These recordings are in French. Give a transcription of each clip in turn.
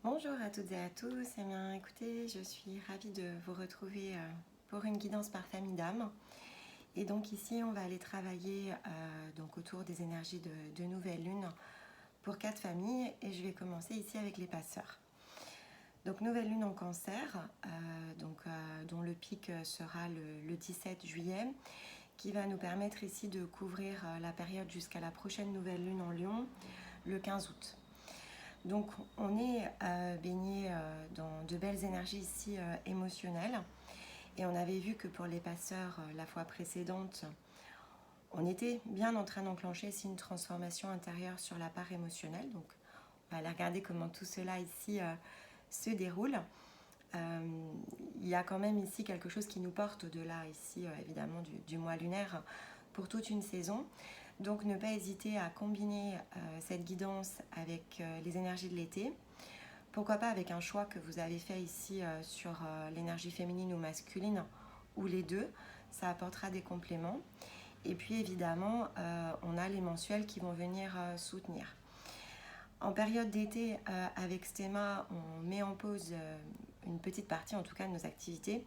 Bonjour à toutes et à tous. Eh bien, écoutez, je suis ravie de vous retrouver pour une guidance par famille d'âme. Et donc ici, on va aller travailler donc autour des énergies de nouvelle lune pour 4 familles. Et je vais commencer ici avec les passeurs. Donc nouvelle lune en cancer, dont le pic sera le 17 juillet, qui va nous permettre ici de couvrir la période jusqu'à la prochaine nouvelle lune en Lion, le 15 août. Donc on est baigné dans de belles énergies ici émotionnelles. Et on avait vu que pour les passeurs, la fois précédente, on était bien en train d'enclencher ici une transformation intérieure sur la part émotionnelle. Donc on va aller regarder comment tout cela ici se déroule. Il y a quand même ici quelque chose qui nous porte au-delà ici évidemment du mois lunaire pour toute une saison. Donc ne pas hésiter à combiner cette guidance avec les énergies de l'été. Pourquoi pas avec un choix que vous avez fait ici sur l'énergie féminine ou masculine, ou les deux, ça apportera des compléments. Et puis évidemment, on a les mensuels qui vont venir soutenir. En période d'été, avec Stéma, on met en pause une petite partie en tout cas de nos activités.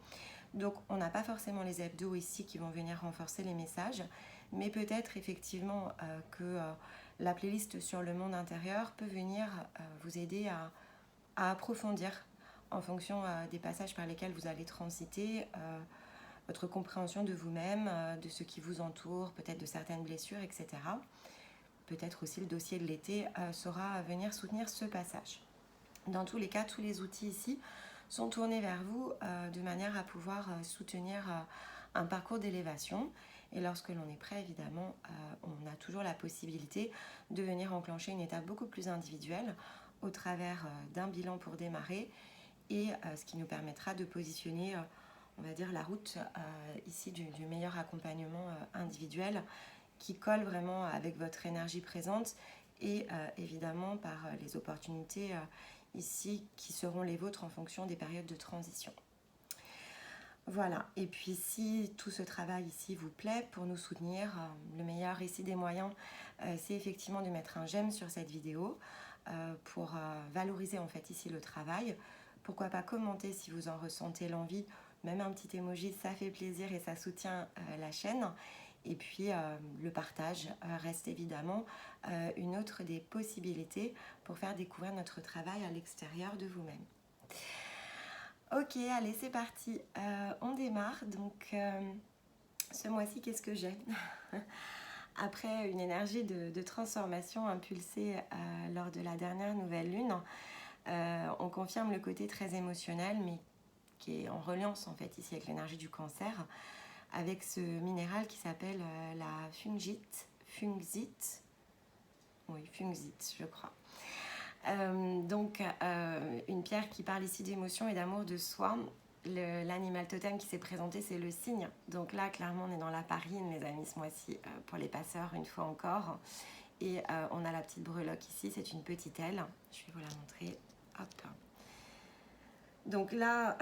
Donc on n'a pas forcément les hebdos ici qui vont venir renforcer les messages, mais peut-être effectivement que la playlist sur le monde intérieur peut venir vous aider à approfondir en fonction des passages par lesquels vous allez transiter votre compréhension de vous-même, de ce qui vous entoure, peut-être de certaines blessures, etc. Peut-être aussi le dossier de l'été saura venir soutenir ce passage. Dans tous les cas, tous les outils ici sont tournés vers vous de manière à pouvoir soutenir un parcours d'élévation. Et lorsque l'on est prêt, évidemment, on a toujours la possibilité de venir enclencher une étape beaucoup plus individuelle au travers d'un bilan pour démarrer et ce qui nous permettra de positionner, on va dire, la route ici du meilleur accompagnement individuel qui colle vraiment avec votre énergie présente et évidemment par les opportunités ici qui seront les vôtres en fonction des périodes de transition. Voilà, et puis si tout ce travail ici vous plaît, pour nous soutenir, le meilleur ici des moyens, c'est effectivement de mettre un j'aime sur cette vidéo pour valoriser en fait ici le travail. Pourquoi pas commenter si vous en ressentez l'envie, même un petit emoji, ça fait plaisir et ça soutient la chaîne. Et puis le partage reste évidemment une autre des possibilités pour faire découvrir notre travail à l'extérieur de vous-même. Ok, allez, c'est parti. On démarre. Donc, ce mois-ci, qu'est-ce que j'ai? Après une énergie de transformation impulsée lors de la dernière nouvelle lune, on confirme le côté très émotionnel, mais qui est en reliance en fait ici avec l'énergie du cancer, avec ce minéral qui s'appelle la fungite, je crois. Une pierre qui parle ici d'émotion et d'amour de soi. L'animal totem qui s'est présenté, c'est le cygne. Donc là, clairement, on est dans la parine, les amis, ce mois-ci, pour les passeurs, une fois encore. Et on a la petite breloque ici, c'est une petite aile. Je vais vous la montrer. Hop. Donc là,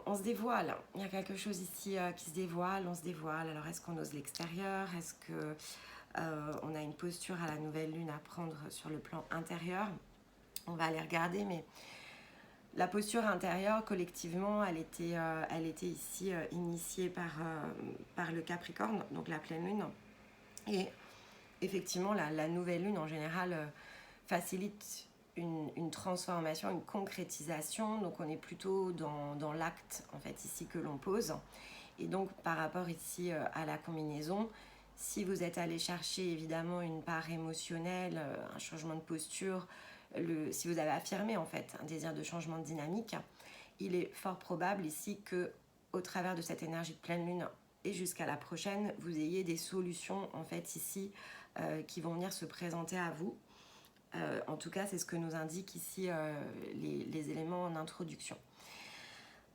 on se dévoile. Il y a quelque chose ici qui se dévoile, on se dévoile. Alors, est-ce qu'on ose l'extérieur? Est-ce que on a une posture à la nouvelle lune à prendre sur le plan intérieur? On va aller regarder, mais la posture intérieure, collectivement, elle était ici initiée par le Capricorne, donc la pleine lune. Et effectivement, la nouvelle lune, en général, facilite une transformation, une concrétisation. Donc, on est plutôt dans l'acte, en fait, ici, que l'on pose. Et donc, par rapport ici à la combinaison, si vous êtes allé chercher, évidemment, une part émotionnelle, un changement de posture, si vous avez affirmé en fait un désir de changement de dynamique, il est fort probable ici que au travers de cette énergie de pleine lune et jusqu'à la prochaine, vous ayez des solutions en fait ici qui vont venir se présenter à vous. En tout cas, c'est ce que nous indiquent ici les éléments en introduction.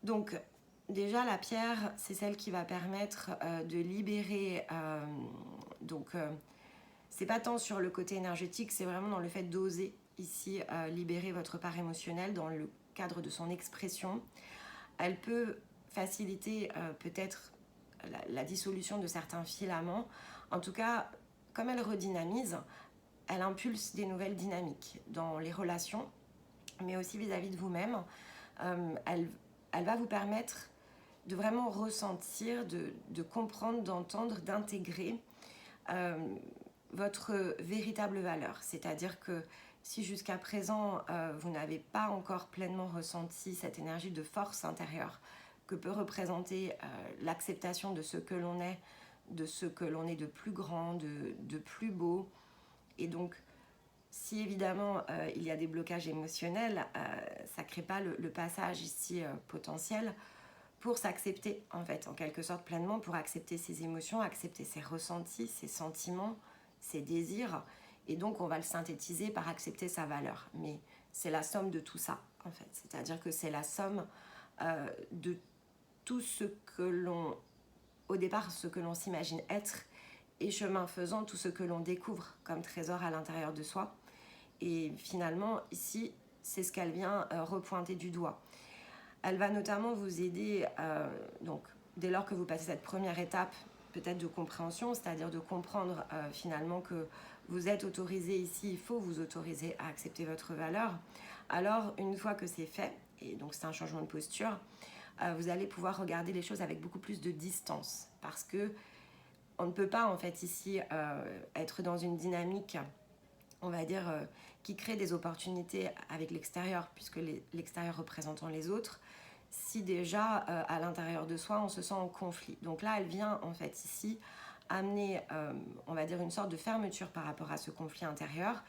Donc déjà, la pierre, c'est celle qui va permettre de libérer c'est pas tant sur le côté énergétique, c'est vraiment dans le fait d'oser ici libérer votre part émotionnelle dans le cadre de son expression. Elle peut faciliter peut-être la dissolution de certains filaments. En tout cas, comme elle redynamise, elle impulse des nouvelles dynamiques dans les relations mais aussi vis-à-vis de vous-même. Elle va vous permettre de vraiment ressentir, de comprendre, d'entendre, d'intégrer votre véritable valeur. C'est-à-dire que si jusqu'à présent, vous n'avez pas encore pleinement ressenti cette énergie de force intérieure que peut représenter l'acceptation de ce que l'on est, de ce que l'on est de plus grand, de plus beau, et donc si évidemment il y a des blocages émotionnels, ça ne crée pas le passage ici potentiel pour s'accepter en fait, en quelque sorte pleinement, pour accepter ses émotions, accepter ses ressentis, ses sentiments, ses désirs, et donc on va le synthétiser par accepter sa valeur. Mais c'est la somme de tout ça en fait, c'est-à-dire que c'est la somme de tout ce que l'on, au départ, ce que l'on s'imagine être, et chemin faisant, tout ce que l'on découvre comme trésor à l'intérieur de soi. Et finalement, ici, c'est ce qu'elle vient repointer du doigt. Elle va notamment vous aider, donc, dès lors que vous passez cette première étape, peut-être de compréhension, c'est-à-dire de comprendre finalement que vous êtes autorisé ici, il faut vous autoriser à accepter votre valeur. Alors, une fois que c'est fait, et donc c'est un changement de posture, vous allez pouvoir regarder les choses avec beaucoup plus de distance, parce que on ne peut pas en fait ici être dans une dynamique, on va dire, qui crée des opportunités avec l'extérieur, puisque l'extérieur représentant les autres, si déjà à l'intérieur de soi on se sent en conflit. Donc là elle vient en fait ici amener, on va dire, une sorte de fermeture par rapport à ce conflit intérieur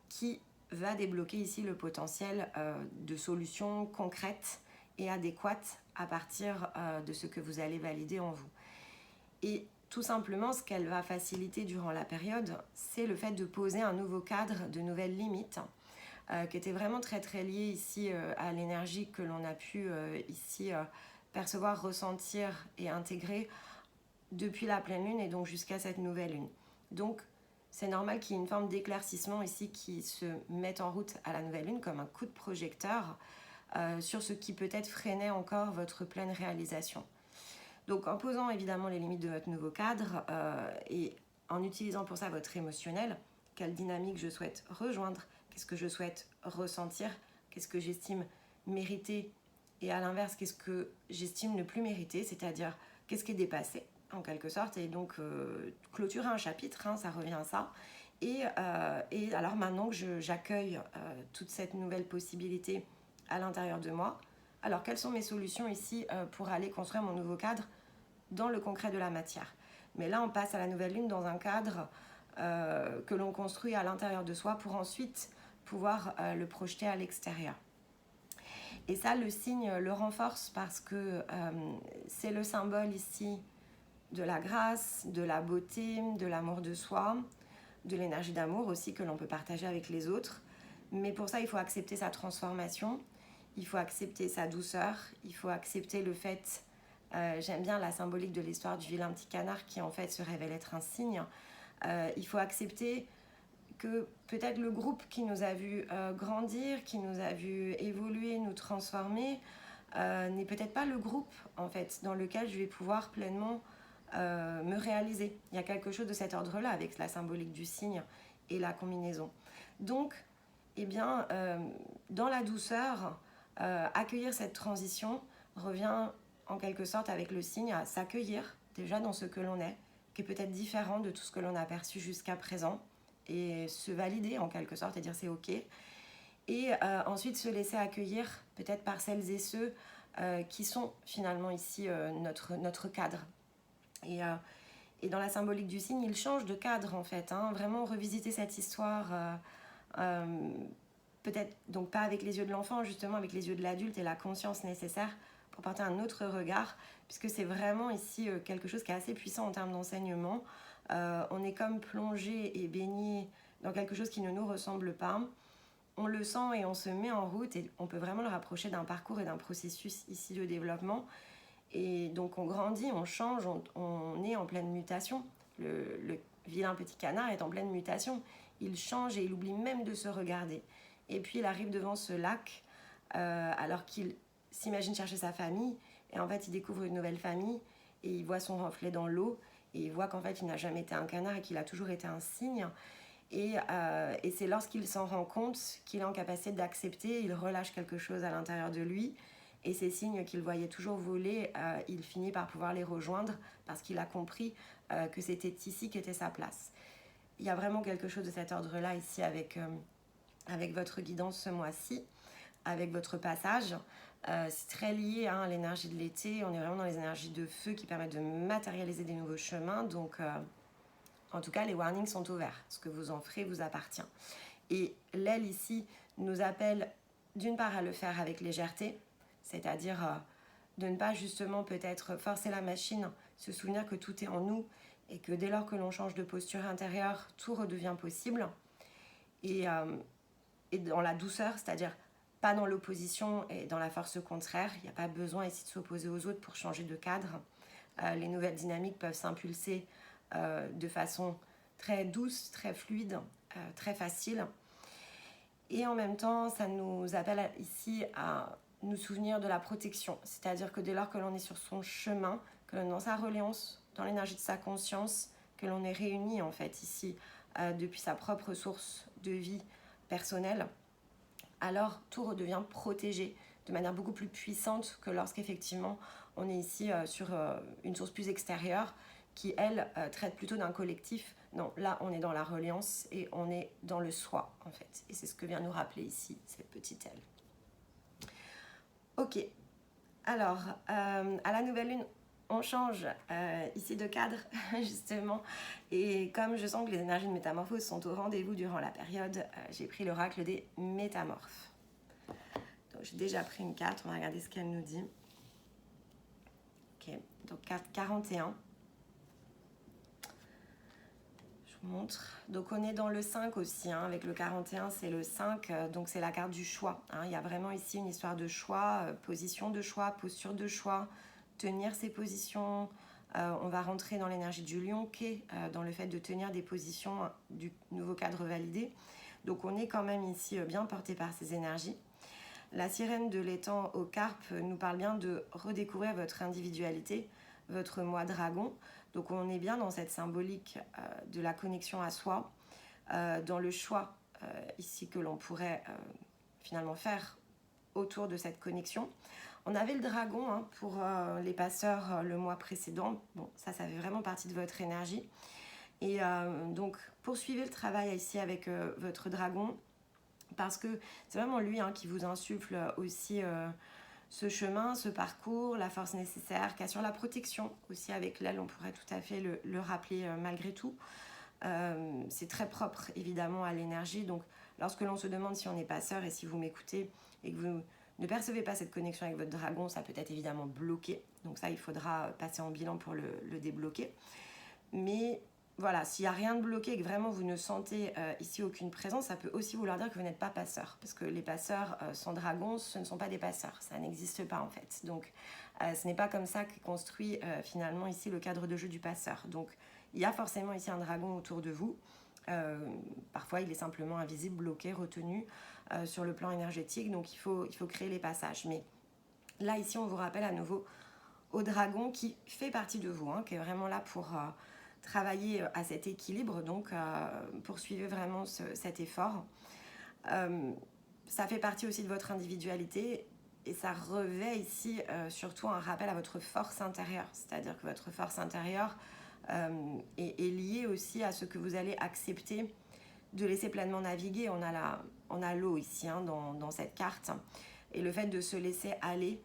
qui va débloquer ici le potentiel de solutions concrètes et adéquates à partir de ce que vous allez valider en vous. Et tout simplement, ce qu'elle va faciliter durant la période, c'est le fait de poser un nouveau cadre, de nouvelles limites, qui était vraiment très très lié ici à l'énergie que l'on a pu ici percevoir, ressentir et intégrer depuis la pleine lune et donc jusqu'à cette nouvelle lune. Donc c'est normal qu'il y ait une forme d'éclaircissement ici qui se mette en route à la nouvelle lune comme un coup de projecteur sur ce qui peut-être freinait encore votre pleine réalisation. Donc en posant évidemment les limites de votre nouveau cadre et en utilisant pour ça votre émotionnel, quelle dynamique je souhaite rejoindre, qu'est-ce que je souhaite ressentir, qu'est-ce que j'estime mériter, et à l'inverse, qu'est-ce que j'estime ne plus mériter, c'est-à-dire qu'est-ce qui est dépassé en quelque sorte, et donc clôturer un chapitre, hein, ça revient à ça. Et alors maintenant que j'accueille toute cette nouvelle possibilité à l'intérieur de moi, alors quelles sont mes solutions ici pour aller construire mon nouveau cadre dans le concret de la matière. Mais là on passe à la nouvelle lune dans un cadre que l'on construit à l'intérieur de soi pour ensuite pouvoir le projeter à l'extérieur. Et ça, le signe le renforce parce que c'est le symbole ici de la grâce, de la beauté, de l'amour de soi, de l'énergie d'amour aussi que l'on peut partager avec les autres. Mais pour ça, il faut accepter sa transformation, il faut accepter sa douceur, il faut accepter le fait, j'aime bien la symbolique de l'histoire du vilain petit canard qui en fait se révèle être un cygne. Il faut accepter que peut-être le groupe qui nous a vu grandir, qui nous a vu évoluer, nous transformer, n'est peut-être pas le groupe en fait dans lequel je vais pouvoir pleinement me réaliser. Il y a quelque chose de cet ordre-là avec la symbolique du cygne et la combinaison. Donc, eh bien, dans la douceur, accueillir cette transition revient en quelque sorte avec le cygne à s'accueillir déjà dans ce que l'on est, qui est peut-être différent de tout ce que l'on a perçu jusqu'à présent, et se valider en quelque sorte et dire c'est ok. Et ensuite se laisser accueillir peut-être par celles et ceux qui sont finalement ici notre cadre. Et dans la symbolique du signe, il change de cadre en fait, hein, vraiment revisiter cette histoire, peut-être donc pas avec les yeux de l'enfant, justement avec les yeux de l'adulte et la conscience nécessaire pour porter un autre regard, puisque c'est vraiment ici quelque chose qui est assez puissant en termes d'enseignement. On est comme plongé et baigné dans quelque chose qui ne nous ressemble pas. On le sent et on se met en route, et on peut vraiment le rapprocher d'un parcours et d'un processus ici de développement. Et donc on grandit, on change, on est en pleine mutation. Le vilain petit canard est en pleine mutation. Il change et il oublie même de se regarder. Et puis il arrive devant ce lac alors qu'il s'imagine chercher sa famille. Et en fait il découvre une nouvelle famille et il voit son reflet dans l'eau. Et il voit qu'en fait il n'a jamais été un canard et qu'il a toujours été un cygne. Et c'est lorsqu'il s'en rend compte qu'il est en capacité d'accepter, il relâche quelque chose à l'intérieur de lui. Et ces signes qu'il voyait toujours voler, il finit par pouvoir les rejoindre parce qu'il a compris que c'était ici qu'était sa place. Il y a vraiment quelque chose de cet ordre-là ici avec votre guidance ce mois-ci, avec votre passage. C'est très lié à l'énergie de l'été. On est vraiment dans les énergies de feu qui permettent de matérialiser des nouveaux chemins. Donc, en tout cas, les warnings sont ouverts. Ce que vous en ferez vous appartient. Et l'aile ici nous appelle d'une part à le faire avec légèreté, c'est-à-dire de ne pas justement peut-être forcer la machine, se souvenir que tout est en nous et que dès lors que l'on change de posture intérieure, tout redevient possible. Et dans la douceur, c'est-à-dire pas dans l'opposition et dans la force contraire. Il n'y a pas besoin ici de s'opposer aux autres pour changer de cadre. Les nouvelles dynamiques peuvent s'impulser de façon très douce, très fluide, très facile. Et en même temps, ça nous appelle ici à nous souvenir de la protection. C'est-à-dire que dès lors que l'on est sur son chemin, que l'on est dans sa reliance, dans l'énergie de sa conscience, que l'on est réuni en fait ici depuis sa propre source de vie personnelle, alors tout redevient protégé de manière beaucoup plus puissante que lorsqu'effectivement on est ici sur une source plus extérieure qui, elle, traite plutôt d'un collectif. Non, là, on est dans la reliance et on est dans le soi, en fait. Et c'est ce que vient nous rappeler ici, cette petite aile. Ok. Alors, à la nouvelle lune, on change ici de cadre, justement. Et comme je sens que les énergies de métamorphose sont au rendez-vous durant la période, j'ai pris l'oracle des métamorphes. Donc, j'ai déjà pris une carte. On va regarder ce qu'elle nous dit. Ok. Donc, carte 41. Montre. Donc on est dans le 5 aussi, avec le 41 c'est le 5, donc c'est la carte du choix. Il y a vraiment ici une histoire de choix, position de choix, posture de choix, tenir ses positions. On va rentrer dans l'énergie du lion qui est dans le fait de tenir des positions du nouveau cadre validé. Donc on est quand même ici bien porté par ces énergies. La sirène de l'étang au carpe nous parle bien de redécouvrir votre individualité, votre moi dragon. Donc on est bien dans cette symbolique de la connexion à soi, dans le choix ici que l'on pourrait finalement faire autour de cette connexion. On avait le dragon pour les passeurs le mois précédent. Bon, ça fait vraiment partie de votre énergie. Et donc poursuivez le travail ici avec votre dragon parce que c'est vraiment lui qui vous insuffle aussi ce chemin, ce parcours, la force nécessaire, qui assure la protection aussi avec l'aile, on pourrait tout à fait le rappeler malgré tout. C'est très propre évidemment à l'énergie, donc lorsque l'on se demande si on est passeur et si vous m'écoutez et que vous ne percevez pas cette connexion avec votre dragon, ça peut être évidemment bloqué, donc ça il faudra passer en bilan pour le débloquer. Mais voilà, s'il n'y a rien de bloqué et que vraiment vous ne sentez ici aucune présence, ça peut aussi vouloir dire que vous n'êtes pas passeur. Parce que les passeurs sans dragon, ce ne sont pas des passeurs. Ça n'existe pas en fait. Donc ce n'est pas comme ça qu'est construit finalement ici le cadre de jeu du passeur. Donc il y a forcément ici un dragon autour de vous. Parfois il est simplement invisible, bloqué, retenu sur le plan énergétique. Donc il faut créer les passages. Mais là ici on vous rappelle à nouveau au dragon qui fait partie de vous, qui est vraiment là pour travailler à cet équilibre, donc poursuivez vraiment cet effort. Ça fait partie aussi de votre individualité et ça revêt ici surtout un rappel à votre force intérieure, c'est-à-dire que votre force intérieure est liée aussi à ce que vous allez accepter de laisser pleinement naviguer. On a l'eau ici dans cette carte et le fait de se laisser aller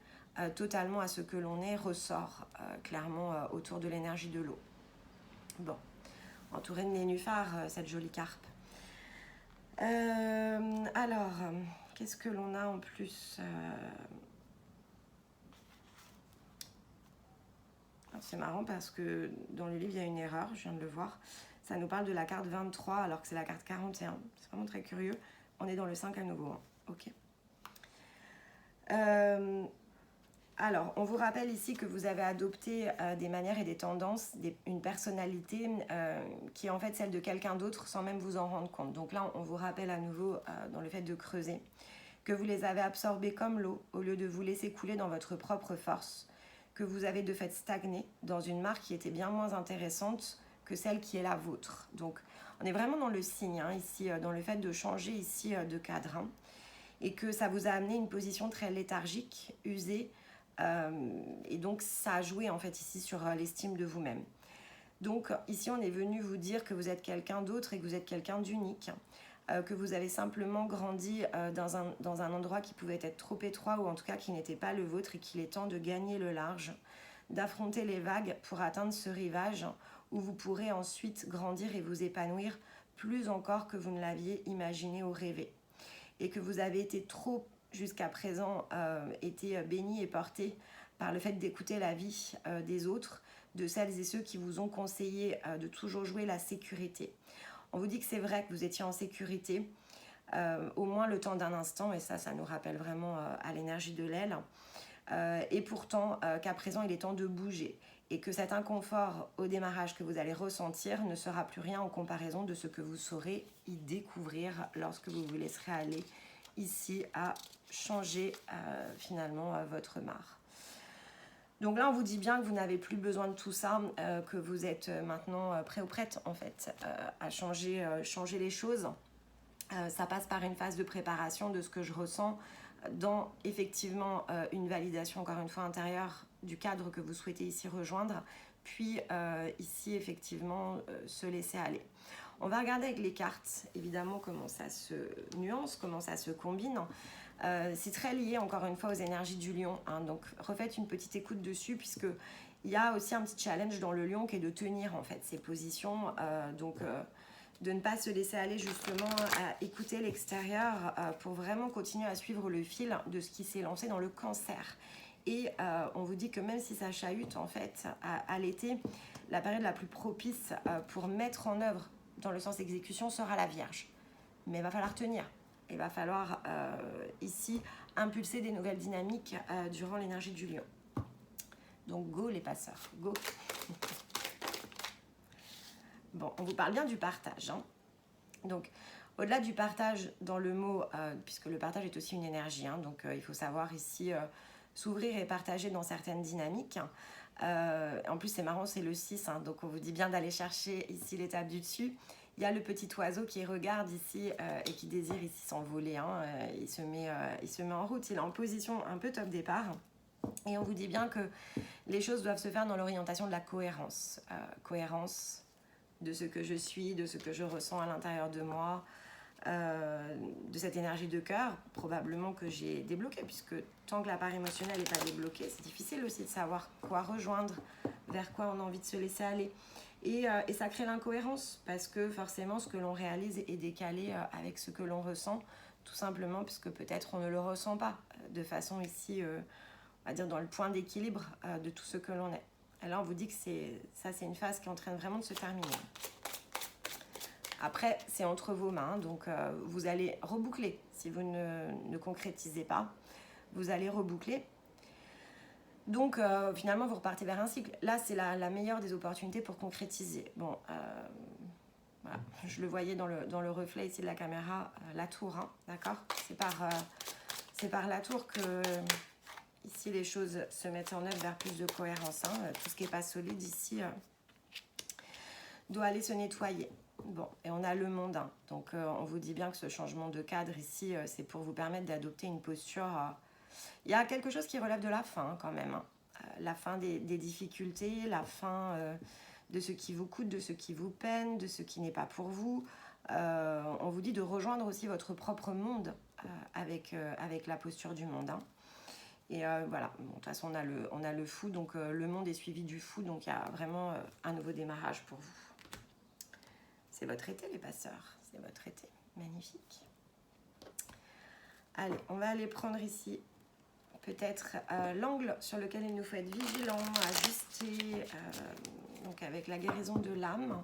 totalement à ce que l'on est ressort clairement autour de l'énergie de l'eau. Bon, entourée de nénuphars, cette jolie carpe. Alors, qu'est-ce que l'on a en plus C'est marrant parce que dans le livre, il y a une erreur, je viens de le voir. Ça nous parle de la carte 23 alors que c'est la carte 41. C'est vraiment très curieux. On est dans le 5 à nouveau. Ok. Alors, on vous rappelle ici que vous avez adopté des manières et des tendances, une personnalité qui est en fait celle de quelqu'un d'autre sans même vous en rendre compte. Donc là, on vous rappelle à nouveau dans le fait de creuser que vous les avez absorbés comme l'eau au lieu de vous laisser couler dans votre propre force, que vous avez de fait stagné dans une marque qui était bien moins intéressante que celle qui est la vôtre. Donc On est vraiment dans le signe, hein, ici, dans le fait de changer ici de cadre. Hein, et que ça vous a amené une position très léthargique, usée. Et donc, ça a joué en fait ici sur l'estime de vous-même. Donc, ici, on est venu vous dire que vous êtes quelqu'un d'autre et que vous êtes quelqu'un d'unique. Que vous avez simplement grandi dans un endroit qui pouvait être trop étroit ou en tout cas qui n'était pas le vôtre et qu'il est temps de gagner le large, d'affronter les vagues pour atteindre ce rivage où vous pourrez ensuite grandir et vous épanouir plus encore que vous ne l'aviez imaginé ou rêvé. Et que vous avez été trop, jusqu'à présent, été béni et porté par le fait d'écouter la vie des autres, de celles et ceux qui vous ont conseillé de toujours jouer la sécurité. On vous dit que c'est vrai que vous étiez en sécurité, au moins le temps d'un instant, et ça nous rappelle vraiment à l'énergie de l'aile. Et pourtant, qu'à présent, il est temps de bouger. Et que cet inconfort au démarrage que vous allez ressentir ne sera plus rien en comparaison de ce que vous saurez y découvrir lorsque vous vous laisserez aller ici à changer finalement votre mare. Donc là, on vous dit bien que vous n'avez plus besoin de tout ça, que vous êtes maintenant prêt ou prête en fait à changer les choses. Ça passe par une phase de préparation de ce que je ressens dans effectivement une validation encore une fois intérieure du cadre que vous souhaitez ici rejoindre, puis ici effectivement se laisser aller. On va regarder avec les cartes évidemment comment ça se nuance, comment ça se combine. C'est très lié encore une fois aux énergies du lion, hein, donc refaites une petite écoute dessus puisque il y a aussi un petit challenge dans le lion qui est de tenir en fait ses positions, de ne pas se laisser aller justement à écouter l'extérieur pour vraiment continuer à suivre le fil de ce qui s'est lancé dans le cancer. Et on vous dit que même si ça chahute en fait à l'été, la période la plus propice pour mettre en œuvre dans le sens exécution sera la Vierge, mais il va falloir tenir. Il va falloir ici impulser des nouvelles dynamiques durant l'énergie du lion. Donc go les passeurs, go. Bon, on vous parle bien du partage. Hein. Donc au-delà du partage dans le mot, puisque le partage est aussi une énergie, hein, donc il faut savoir ici s'ouvrir et partager dans certaines dynamiques. En plus c'est marrant, c'est le 6, hein, donc on vous dit bien d'aller chercher ici l'étape du dessus. Il y a le petit oiseau qui regarde ici et qui désire ici s'envoler. Hein. Il se met en route, il est en position un peu top départ. Et on vous dit bien que les choses doivent se faire dans l'orientation de la cohérence. Cohérence de ce que je suis, de ce que je ressens à l'intérieur de moi, de cette énergie de cœur, probablement que j'ai débloqué, puisque tant que la part émotionnelle n'est pas débloquée, c'est difficile aussi de savoir quoi rejoindre, vers quoi on a envie de se laisser aller. Et ça crée l'incohérence parce que forcément ce que l'on réalise est décalé avec ce que l'on ressent, tout simplement puisque peut-être on ne le ressent pas de façon ici, on va dire dans le point d'équilibre de tout ce que l'on est. Et là on vous dit que c'est une phase qui est en train vraiment de se terminer. Après c'est entre vos mains, donc vous allez reboucler si vous ne concrétisez pas, vous allez reboucler. Donc finalement vous repartez vers un cycle. Là c'est la meilleure des opportunités pour concrétiser. Bon, voilà. Je le voyais dans le reflet ici de la caméra, la tour, hein, d'accord, c'est par la tour que ici les choses se mettent en œuvre vers plus de cohérence. Hein. Tout ce qui n'est pas solide ici doit aller se nettoyer. Bon, et on a le mondain. Donc on vous dit bien que ce changement de cadre ici, c'est pour vous permettre d'adopter une posture... Il y a quelque chose qui relève de la fin quand même. Hein. La fin des difficultés, la fin de ce qui vous coûte, de ce qui vous peine, de ce qui n'est pas pour vous. On vous dit de rejoindre aussi votre propre monde avec la posture du monde. Hein. Et voilà, bon, de toute façon on a le fou, donc le monde est suivi du fou, donc il y a vraiment un nouveau démarrage pour vous. C'est votre été les passeurs, c'est votre été, magnifique. Allez, on va aller prendre ici peut-être l'angle sur lequel il nous faut être vigilant, ajuster, donc avec la guérison de l'âme.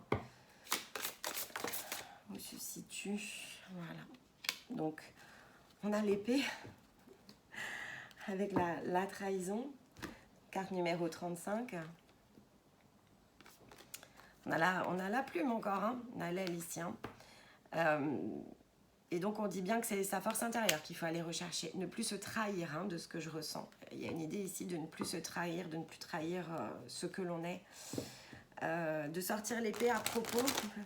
Où se situe, voilà. Donc on a l'épée avec la trahison, carte numéro 35. On a la plume encore, hein. On a l'aile ici. Hein. Et donc on dit bien que c'est sa force intérieure qu'il faut aller rechercher, ne plus se trahir, hein, de ce que je ressens. Il y a une idée ici de ne plus se trahir, de ne plus trahir ce que l'on est. de sortir l'épée à propos.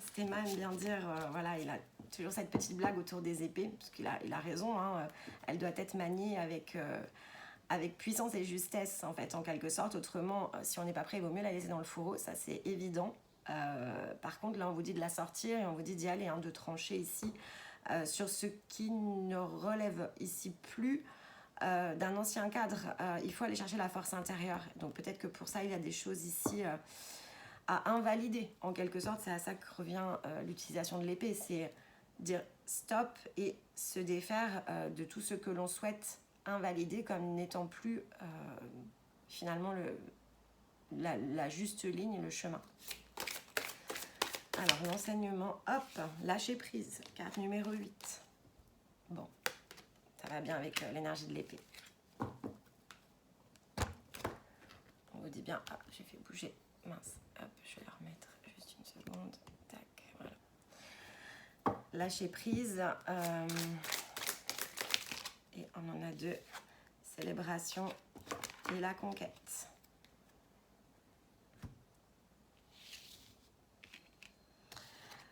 Stéma aime bien dire, voilà, il a toujours cette petite blague autour des épées, parce qu'il a raison, hein, elle doit être maniée avec puissance et justesse, en fait, en quelque sorte. Autrement, si on n'est pas prêt, il vaut mieux la laisser dans le fourreau, ça c'est évident. Par contre, là, on vous dit de la sortir et on vous dit d'y aller, hein, de trancher ici sur ce qui ne relève ici plus d'un ancien cadre. Il faut aller chercher la force intérieure. Donc peut-être que pour ça, il y a des choses ici à invalider. En quelque sorte, c'est à ça que revient l'utilisation de l'épée. C'est dire stop et se défaire de tout ce que l'on souhaite invalider comme n'étant plus finalement la juste ligne, le chemin. Alors, l'enseignement, hop, lâcher prise, carte numéro 8. Bon, ça va bien avec l'énergie de l'épée. On vous dit bien, ah, j'ai fait bouger, mince, hop, je vais la remettre juste une seconde, tac, voilà. Lâcher prise, et on en a 2, célébration et la conquête.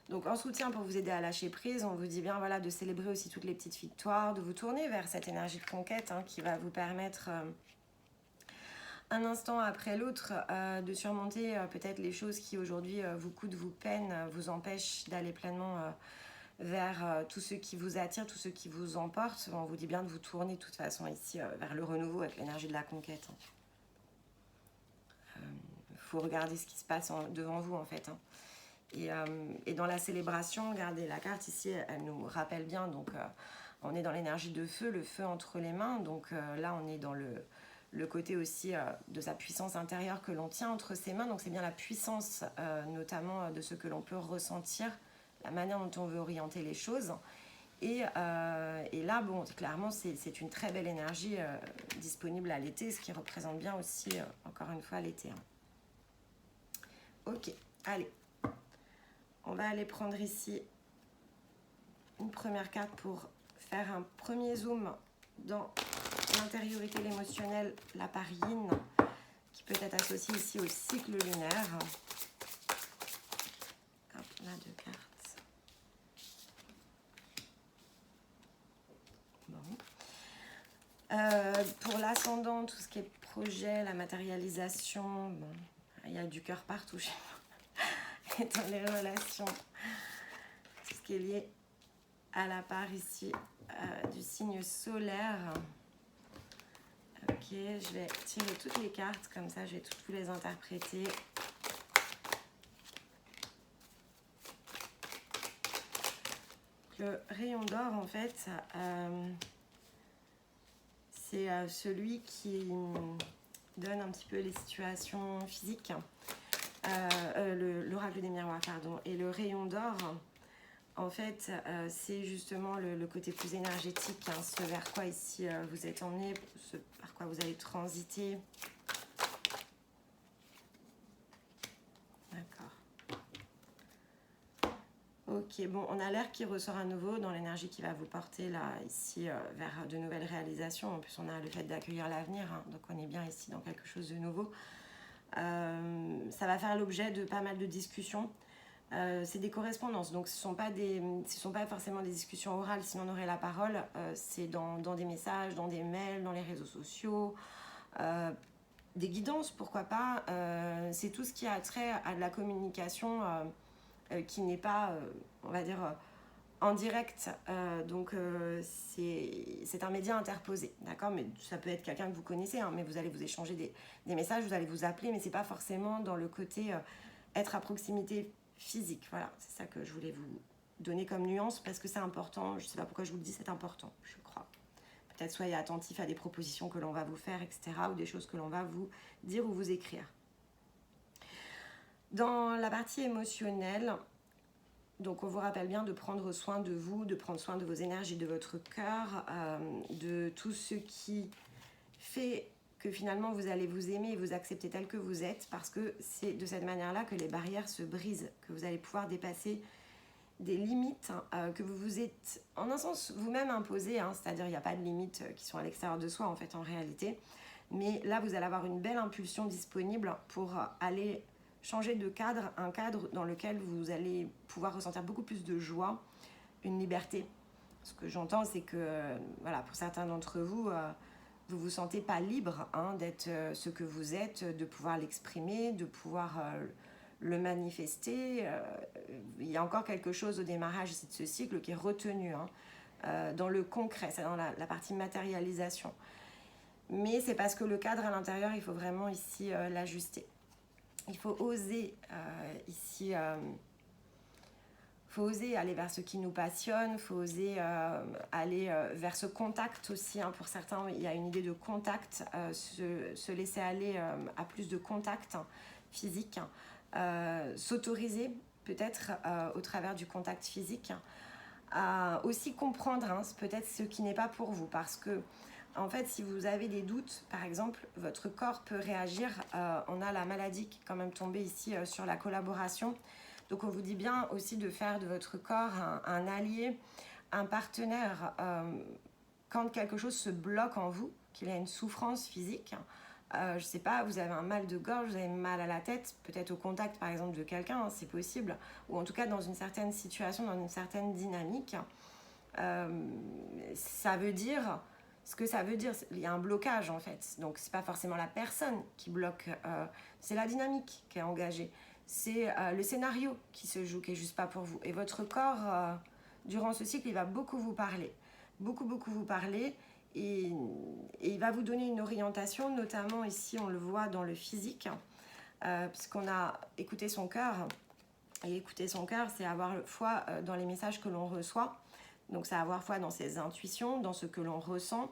Donc en soutien pour vous aider à lâcher prise, on vous dit bien voilà, de célébrer aussi toutes les petites victoires, de vous tourner vers cette énergie de conquête hein, qui va vous permettre un instant après l'autre de surmonter peut-être les choses qui aujourd'hui vous coûtent, vous peinent, vous empêchent d'aller pleinement vers tout ce qui vous attire, tout ce qui vous emporte. On vous dit bien de vous tourner de toute façon ici vers le renouveau avec l'énergie de la conquête. Faut regarder ce qui se passe devant vous en fait. Hein. Et dans la célébration, regardez la carte ici, elle nous rappelle bien, donc on est dans l'énergie de feu, le feu entre les mains, donc là on est dans le côté aussi de sa puissance intérieure que l'on tient entre ses mains, donc c'est bien la puissance notamment de ce que l'on peut ressentir, la manière dont on veut orienter les choses. Et là, bon, clairement, c'est une très belle énergie disponible à l'été, ce qui représente bien aussi, encore une fois, l'été. Hein. Ok, allez. On va aller prendre ici une première carte pour faire un premier zoom dans l'intériorité, l'émotionnel, la part yin, qui peut être associée ici au cycle lunaire. Hop, là, 2 cartes. Bon. Pour l'ascendant, tout ce qui est projet, la matérialisation, bon, il y a du cœur partout chez moi. Et dans les relations, tout ce qui est lié à la part ici du signe solaire. Ok, je vais tirer toutes les cartes, comme ça je vais toutes vous les interpréter. Le rayon d'or, en fait, c'est celui qui donne un petit peu les situations physiques. L'oracle des miroirs, pardon. Et le rayon d'or, en fait, c'est justement le côté plus énergétique, hein, ce vers quoi ici vous êtes emmené, ce par quoi vous allez transiter. D'accord. Ok, bon, on a l'air qui ressort à nouveau dans l'énergie qui va vous porter là, ici, vers de nouvelles réalisations. En plus, on a le fait d'accueillir l'avenir, hein, donc on est bien ici dans quelque chose de nouveau. Ça va faire l'objet de pas mal de discussions. C'est des correspondances, donc ce ne sont pas forcément des discussions orales, sinon on aurait la parole. C'est dans des messages, dans des mails, dans les réseaux sociaux, des guidances, pourquoi pas. C'est tout ce qui a trait à de la communication qui n'est pas, on va dire, en direct. Donc c'est un média interposé, d'accord, mais ça peut être quelqu'un que vous connaissez, hein, mais vous allez vous échanger des messages, vous allez vous appeler, mais c'est pas forcément dans le côté être à proximité physique. Voilà, c'est ça que je voulais vous donner comme nuance parce que c'est important. Je sais pas pourquoi je vous le dis, c'est important, je crois. Peut-être soyez attentifs à des propositions que l'on va vous faire, etc., ou des choses que l'on va vous dire ou vous écrire. Dans la partie émotionnelle, donc on vous rappelle bien de prendre soin de vous, de prendre soin de vos énergies, de votre cœur, de tout ce qui fait que finalement vous allez vous aimer et vous accepter tel que vous êtes, parce que c'est de cette manière-là que les barrières se brisent, que vous allez pouvoir dépasser des limites que vous vous êtes en un sens vous-même imposées, hein, c'est-à-dire il n'y a pas de limites qui sont à l'extérieur de soi en fait en réalité, mais là vous allez avoir une belle impulsion disponible pour aller changer de cadre, un cadre dans lequel vous allez pouvoir ressentir beaucoup plus de joie, une liberté. Ce que j'entends, c'est que voilà, pour certains d'entre vous, vous vous sentez pas libre d'être ce que vous êtes, de pouvoir l'exprimer, de pouvoir le manifester. Il y a encore quelque chose au démarrage de ce cycle qui est retenu dans le concret, c'est dans la partie matérialisation. Mais c'est parce que le cadre à l'intérieur, il faut vraiment ici l'ajuster. Il faut oser ici... faut oser aller vers ce qui nous passionne, il faut oser aller vers ce contact aussi. Pour certains, il y a une idée de contact, se laisser aller à plus de contact physique, s'autoriser peut-être au travers du contact physique, à aussi comprendre peut-être ce qui n'est pas pour vous. Parce que, en fait, si vous avez des doutes, par exemple, votre corps peut réagir. On a la maladie qui est quand même tombée ici sur la collaboration. Donc on vous dit bien aussi de faire de votre corps un allié, un partenaire. Quand quelque chose se bloque en vous, qu'il y a une souffrance physique, je ne sais pas, vous avez un mal de gorge, vous avez mal à la tête, peut-être au contact par exemple de quelqu'un, c'est possible, ou en tout cas dans une certaine situation, dans une certaine dynamique, ça veut dire ce que ça veut dire. Il y a un blocage en fait, donc ce n'est pas forcément la personne qui bloque, c'est la dynamique qui est engagée. C'est le scénario qui se joue, qui n'est juste pas pour vous. Et votre corps, durant ce cycle, il va beaucoup vous parler. Beaucoup vous parler. Et il va vous donner une orientation, notamment ici, on le voit dans le physique, puisqu'on a écouté son cœur. Et écouter son cœur, c'est avoir foi dans les messages que l'on reçoit. Donc, c'est avoir foi dans ses intuitions, dans ce que l'on ressent.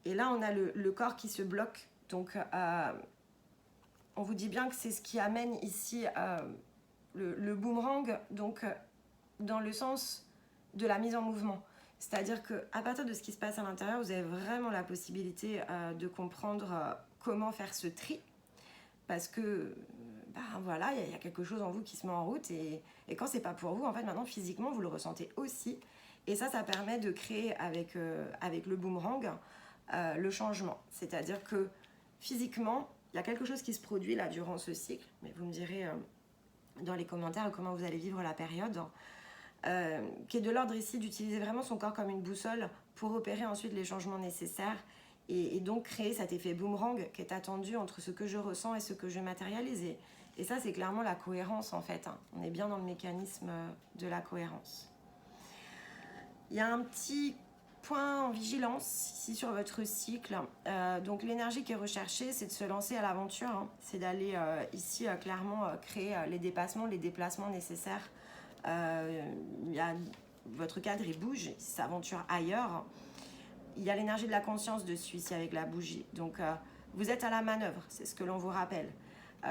Et là, on a le corps qui se bloque. Donc, on vous dit bien que c'est ce qui amène ici le boomerang, donc dans le sens de la mise en mouvement. C'est-à-dire qu'à partir de ce qui se passe à l'intérieur, vous avez vraiment la possibilité de comprendre comment faire ce tri. Parce que, voilà, il y a quelque chose en vous qui se met en route. Et quand c'est pas pour vous, en fait, maintenant, physiquement, vous le ressentez aussi. Et ça permet de créer avec le boomerang le changement. C'est-à-dire que physiquement, il y a quelque chose qui se produit là durant ce cycle, mais vous me direz dans les commentaires comment vous allez vivre la période, qui est de l'ordre ici d'utiliser vraiment son corps comme une boussole pour opérer ensuite les changements nécessaires et donc créer cet effet boomerang qui est attendu entre ce que je ressens et ce que je matérialise. Et ça, c'est clairement la cohérence en fait. On est bien dans le mécanisme de la cohérence. Il y a un petit point en vigilance ici sur votre cycle. Donc l'énergie qui est recherchée, c'est de se lancer à l'aventure, c'est d'aller ici clairement créer les déplacements nécessaires. Votre cadre il bouge, il s'aventure ailleurs. Il y a l'énergie de la conscience dessus ici avec la bougie. Donc vous êtes à la manœuvre, c'est ce que l'on vous rappelle.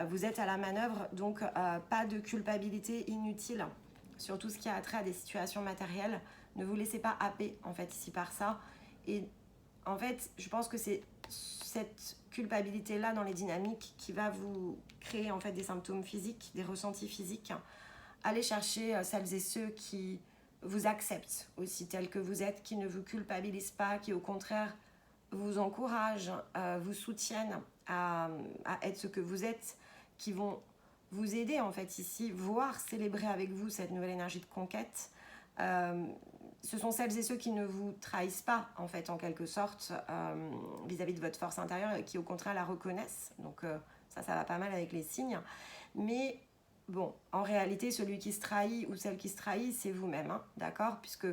Vous êtes à la manœuvre, donc pas de culpabilité inutile sur tout ce qui a trait à des situations matérielles. Ne vous laissez pas happer en fait ici par ça. Et en fait, je pense que c'est cette culpabilité-là dans les dynamiques qui va vous créer en fait des symptômes physiques, des ressentis physiques. Allez chercher celles et ceux qui vous acceptent aussi tels que vous êtes, qui ne vous culpabilisent pas, qui au contraire vous encouragent, vous soutiennent à être ce que vous êtes, qui vont vous aider en fait ici, voire célébrer avec vous cette nouvelle énergie de conquête. Ce sont celles et ceux qui ne vous trahissent pas en fait en quelque sorte vis-à-vis de votre force intérieure et qui au contraire la reconnaissent. Donc ça va pas mal avec les signes. Mais bon, en réalité, celui qui se trahit ou celle qui se trahit, c'est vous-même, d'accord ? Puisque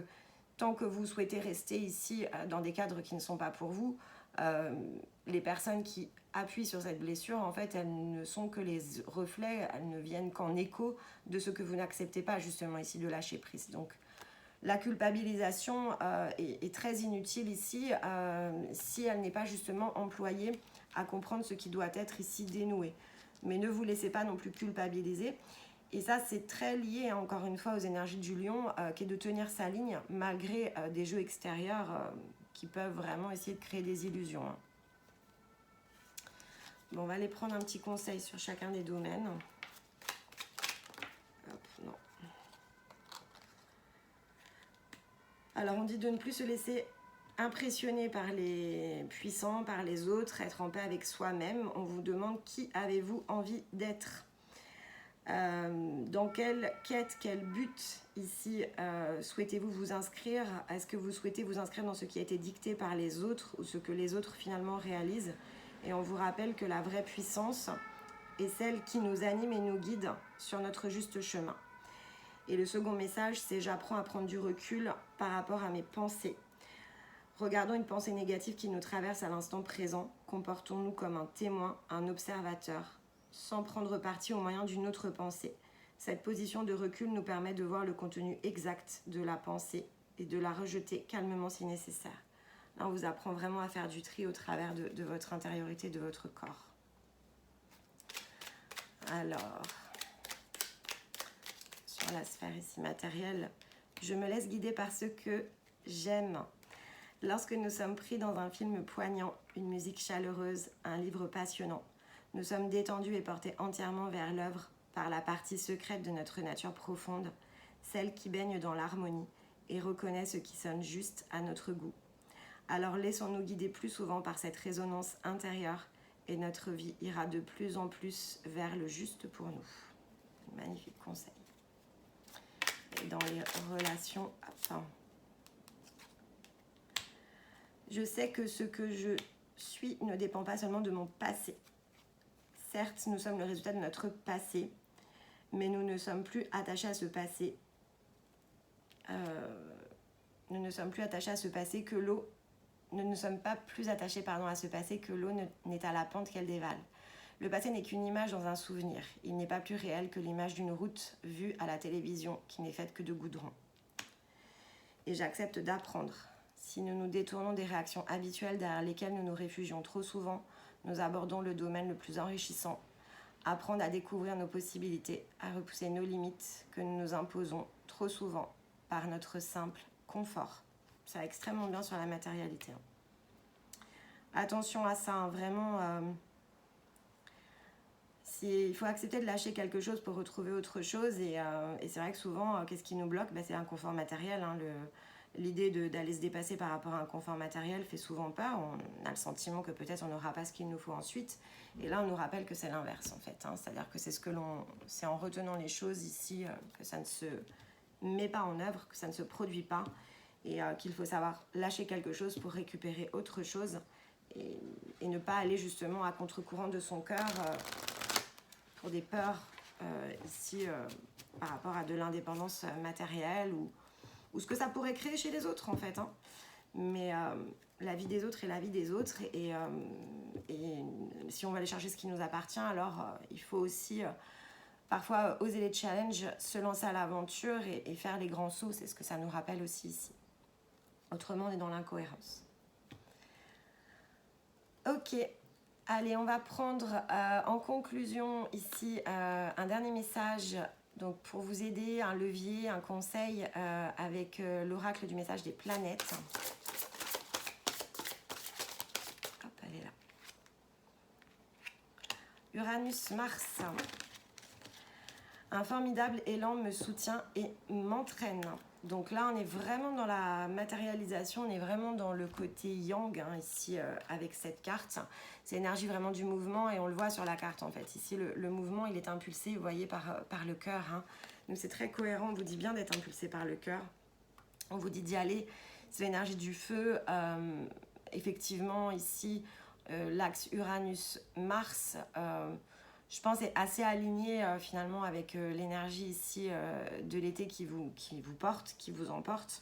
tant que vous souhaitez rester ici dans des cadres qui ne sont pas pour vous, les personnes qui appuient sur cette blessure, en fait, elles ne sont que les reflets, elles ne viennent qu'en écho de ce que vous n'acceptez pas, justement, ici, de lâcher prise. Donc, la culpabilisation est très inutile ici si elle n'est pas justement employée à comprendre ce qui doit être ici dénoué. Mais ne vous laissez pas non plus culpabiliser. Et ça, c'est très lié, encore une fois, aux énergies du lion, qui est de tenir sa ligne malgré des jeux extérieurs qui peuvent vraiment essayer de créer des illusions. Bon, on va aller prendre un petit conseil sur chacun des domaines. Hop, non. Alors, on dit de ne plus se laisser impressionner par les puissants, par les autres, être en paix avec soi-même. On vous demande qui avez-vous envie d'être ? Dans quelle quête, quel but ici souhaitez-vous vous inscrire? Est-ce que vous souhaitez vous inscrire dans ce qui a été dicté par les autres ou ce que les autres finalement réalisent? Et on vous rappelle que la vraie puissance est celle qui nous anime et nous guide sur notre juste chemin. Et le second message, c'est j'apprends à prendre du recul par rapport à mes pensées. Regardons une pensée négative qui nous traverse à l'instant présent. Comportons-nous comme un témoin, un observateur, sans prendre parti au moyen d'une autre pensée. Cette position de recul nous permet de voir le contenu exact de la pensée et de la rejeter calmement si nécessaire. Là, on vous apprend vraiment à faire du tri au travers de votre intériorité, de votre corps. Alors, sur la sphère ici matérielle, je me laisse guider par ce que j'aime. Lorsque nous sommes pris dans un film poignant, une musique chaleureuse, un livre passionnant, nous sommes détendus et portés entièrement vers l'œuvre par la partie secrète de notre nature profonde, celle qui baigne dans l'harmonie et reconnaît ce qui sonne juste à notre goût. Alors laissons-nous guider plus souvent par cette résonance intérieure et notre vie ira de plus en plus vers le juste pour nous. Magnifique conseil. Et dans les relations, je sais que ce que je suis ne dépend pas seulement de mon passé. Certes, nous sommes le résultat de notre passé, mais nous ne sommes plus attachés à ce passé. Nous ne sommes plus attachés à ce passé que l'eau. Nous ne sommes pas plus attachés à ce passé que l'eau n'est à la pente qu'elle dévale. Le passé n'est qu'une image dans un souvenir. Il n'est pas plus réel que l'image d'une route vue à la télévision qui n'est faite que de goudron. Et j'accepte d'apprendre. Si nous nous détournons des réactions habituelles derrière lesquelles nous nous réfugions trop souvent, nous abordons le domaine le plus enrichissant. Apprendre à découvrir nos possibilités, à repousser nos limites que nous nous imposons trop souvent par notre simple confort. Ça va extrêmement bien sur la matérialité. Attention à ça, vraiment. Il faut accepter de lâcher quelque chose pour retrouver autre chose. Et c'est vrai que souvent, qu'est-ce qui nous bloque? C'est un confort matériel. L'idée d'aller se dépasser par rapport à un confort matériel fait souvent peur. On a le sentiment que peut-être on n'aura pas ce qu'il nous faut ensuite. Et là, on nous rappelle que c'est l'inverse en fait. C'est-à-dire que c'est en retenant les choses ici que ça ne se met pas en œuvre, que ça ne se produit pas. Et qu'il faut savoir lâcher quelque chose pour récupérer autre chose. Et ne pas aller justement à contre-courant de son cœur pour des peurs ici par rapport à de l'indépendance matérielle ou ce que ça pourrait créer chez les autres en fait. Mais la vie des autres est la vie des autres et si on va aller chercher ce qui nous appartient, alors il faut aussi parfois oser les challenges, se lancer à l'aventure et faire les grands sauts. C'est ce que ça nous rappelle aussi ici. Autrement, on est dans l'incohérence. Ok, allez, on va prendre en conclusion ici un dernier message. Donc pour vous aider, un levier, un conseil avec l'oracle du message des planètes. Hop, elle est là. Uranus, Mars. Un formidable élan me soutient et m'entraîne. Donc là, on est vraiment dans la matérialisation, on est vraiment dans le côté yang ici avec cette carte. C'est l'énergie vraiment du mouvement et on le voit sur la carte en fait. Ici, le mouvement, il est impulsé, vous voyez, par le cœur. Donc c'est très cohérent, on vous dit bien d'être impulsé par le cœur. On vous dit d'y aller. C'est l'énergie du feu. Effectivement, ici, l'axe Uranus-Mars, je pense, est assez aligné finalement avec l'énergie ici de l'été qui vous porte, qui vous emporte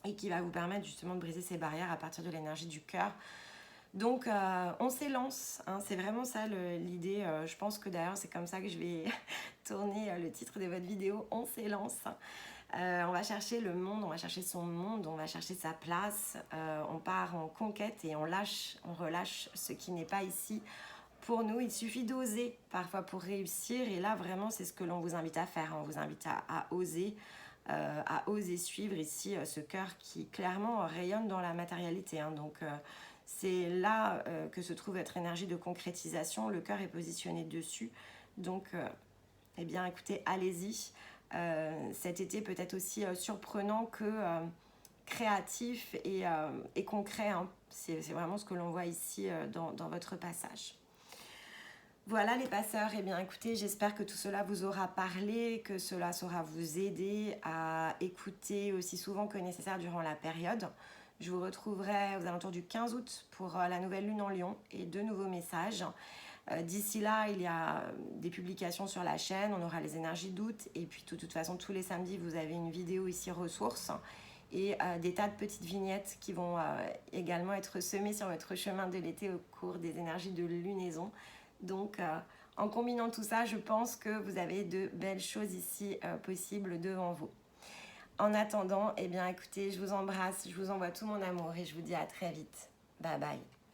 et qui va vous permettre justement de briser ces barrières à partir de l'énergie du cœur. Donc on s'élance, c'est vraiment ça l'idée. Je pense que d'ailleurs c'est comme ça que je vais tourner le titre de votre vidéo, on s'élance. On va chercher le monde, on va chercher son monde, on va chercher sa place, on part en conquête et on relâche ce qui n'est pas ici. Pour nous, il suffit d'oser parfois pour réussir. Et là, vraiment, c'est ce que l'on vous invite à faire. On vous invite à oser suivre ici ce cœur qui clairement rayonne dans la matérialité. Donc, c'est là que se trouve votre énergie de concrétisation. Le cœur est positionné dessus. Donc, eh bien, écoutez, allez-y. Cet été peut être aussi surprenant que créatif et concret. C'est vraiment ce que l'on voit ici dans votre passage. Voilà les passeurs, eh bien écoutez, j'espère que tout cela vous aura parlé, que cela saura vous aider à écouter aussi souvent que nécessaire durant la période. Je vous retrouverai aux alentours du 15 août pour la nouvelle lune en Lion et de nouveaux messages. D'ici là, il y a des publications sur la chaîne, on aura les énergies d'août et puis de toute façon tous les samedis vous avez une vidéo ici ressources et des tas de petites vignettes qui vont également être semées sur votre chemin de l'été au cours des énergies de lunaison. Donc, en combinant tout ça, je pense que vous avez de belles choses ici possibles devant vous. En attendant, eh bien, écoutez, je vous embrasse, je vous envoie tout mon amour et je vous dis à très vite. Bye bye.